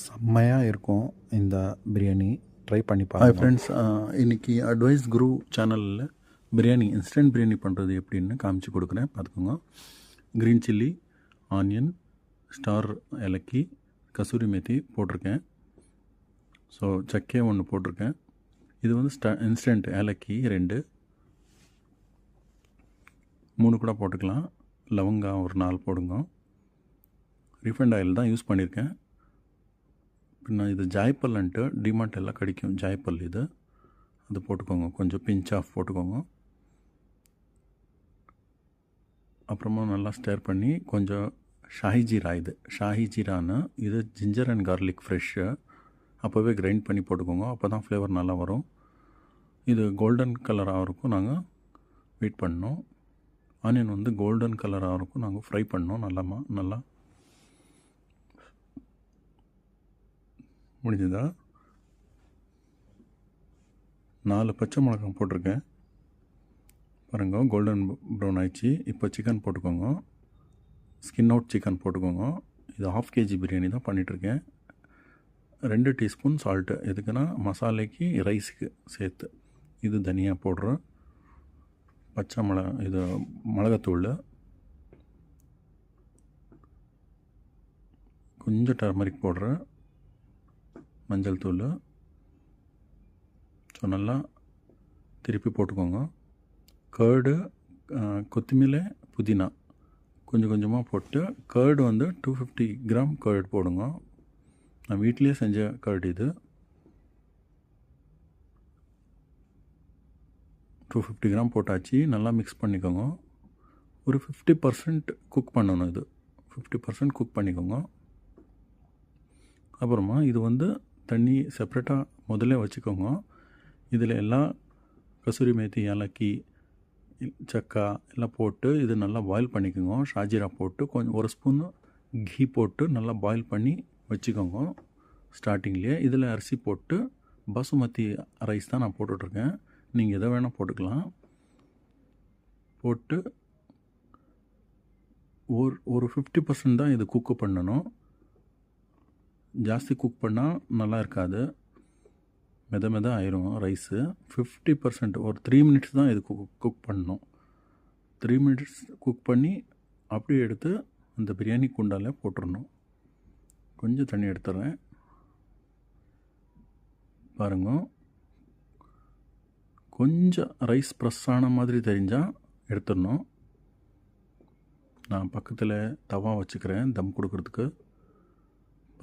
செம்மையாக இருக்கும் இந்த பிரியாணி. ட்ரை பண்ணி ஹாய் பாருங்க. ஃப்ரெண்ட்ஸ், இன்றைக்கி அட்வைஸ் குரு சேனலில் பிரியாணி இன்ஸ்டன்ட் பிரியாணி பண்ணுறது எப்படின்னு காமிச்சு கொடுக்குறேன், பார்த்துக்கோங்க. க்ரீன் சில்லி, ஆனியன், ஸ்டார் ஏலக்கி, கசூரி மேத்தி போட்டிருக்கேன். ஸோ சக்கே ஒன்று போட்டிருக்கேன். இது வந்து இன்ஸ்டன்ட் ஏலக்கி 2 3 கூட போட்டுக்கலாம். லவங்கம் ஒரு 4 போடுங்க. ரீஃபைண்ட் ஆயில் தான் யூஸ் பண்ணியிருக்கேன். பின்ன இது ஜாய்பல்ன்ட்டு டிமார்ட் எல்லாம் கிடைக்கும், ஜாய்பல் இது, அது போட்டுக்கோங்க. கொஞ்சம் பிஞ்ச் ஆஃப் போட்டுக்கோங்க. அப்புறமா நல்லா ஸ்டேர் பண்ணி கொஞ்சம் ஷாஹி ஜீரா, இது ஷாஹி ஜீரான்னு, இது ஜிஞ்சர் அண்ட் கார்லிக் ஃப்ரெஷ்ஷு, அப்போவே கிரைண்ட் பண்ணி போட்டுக்கோங்க. அப்போ தான் ஃப்ளேவர் நல்லா வரும். இது கோல்டன் கலர் ஆகிறக்கும் நாங்கள் வெயிட் பண்ணோம். ஆனியன் வந்து கோல்டன் கலர் ஆகிறக்கும் நாங்கள் ஃப்ரை பண்ணோம். நல்லா முடிஞ்சதா? 4 பச்சை மிளகாய் போட்டிருக்கேன் பாருங்க, கோல்டன் ப்ரௌன் ஆயிடுச்சு. இப்போ சிக்கன் போட்டுக்கோங்க. ஸ்கின் அவுட் சிக்கன் போட்டுக்கோங்க. இது 1/2 kg பிரியாணி தான் பண்ணிகிட்ருக்கேன். 2 டீஸ்பூன் சால்ட்டு, எதுக்குன்னா மசாலைக்கு ரைஸுக்கு சேர்த்து. இது தனியாக போடுறேன். பச்சை இது மிளகாத்தூள், கொஞ்சம் டர்மரிக் போடுறேன், மஞ்சள் தூள். ஸோ நல்லா திருப்பி போட்டுக்கோங்க. கர்டு, கொத்தமல்லி, புதினா கொஞ்சம் கொஞ்சமாக போட்டு, கர்டு வந்து 250 கிராம் கர்டு போடுங்க. நான் வீட்டிலே செஞ்ச கர்டு இது. 250 கிராம் போட்டாச்சு. நல்லா மிக்ஸ் பண்ணிக்கோங்க. ஒரு 50% குக் பண்ணணும். இது 50% குக் பண்ணிக்கோங்க. அப்புறமா இது வந்து தண்ணி செப்ரேட்டாக முதல்ல வச்சுக்கோங்க. இதில் எல்லாம் கசூரி மேத்தி, ஏலக்கி, சக்கா எல்லாம் போட்டு இது நல்லா பாயில் பண்ணிக்கோங்க. ஷாஜீரா போட்டு கொஞ்சம் 1 ஸ்பூன் கீ போட்டு நல்லா பாயில் பண்ணி வச்சுக்கோங்க ஸ்டார்டிங்லேயே. இதில் அரிசி போட்டு, பாசுமதி ரைஸ் தான் நான் போட்டுட்ருக்கேன், நீங்கள் எதை வேணால் போட்டுக்கலாம். போட்டு ஒரு 50% தான் இது குக்கு பண்ணணும். ஜாஸ்தி குக் பண்ணால் நல்லா இருக்காது, மெத ஆயிரும் ரைஸு. 50%, ஒரு 3 மினிட்ஸ் தான் இது குக் பண்ணணும். 3 மினிட்ஸ் குக் பண்ணி அப்படியே எடுத்து அந்த பிரியாணி குண்டால போட்டுடணும். கொஞ்சம் தண்ணி எடுத்துடுறேன் பாருங்க. கொஞ்சம் ரைஸ் ப்ரெஸ் ஆன மாதிரி தெரிஞ்சால் எடுத்துடணும். நான் பக்கத்தில் தவா வச்சுக்கிறேன் தம் கொடுக்குறதுக்கு.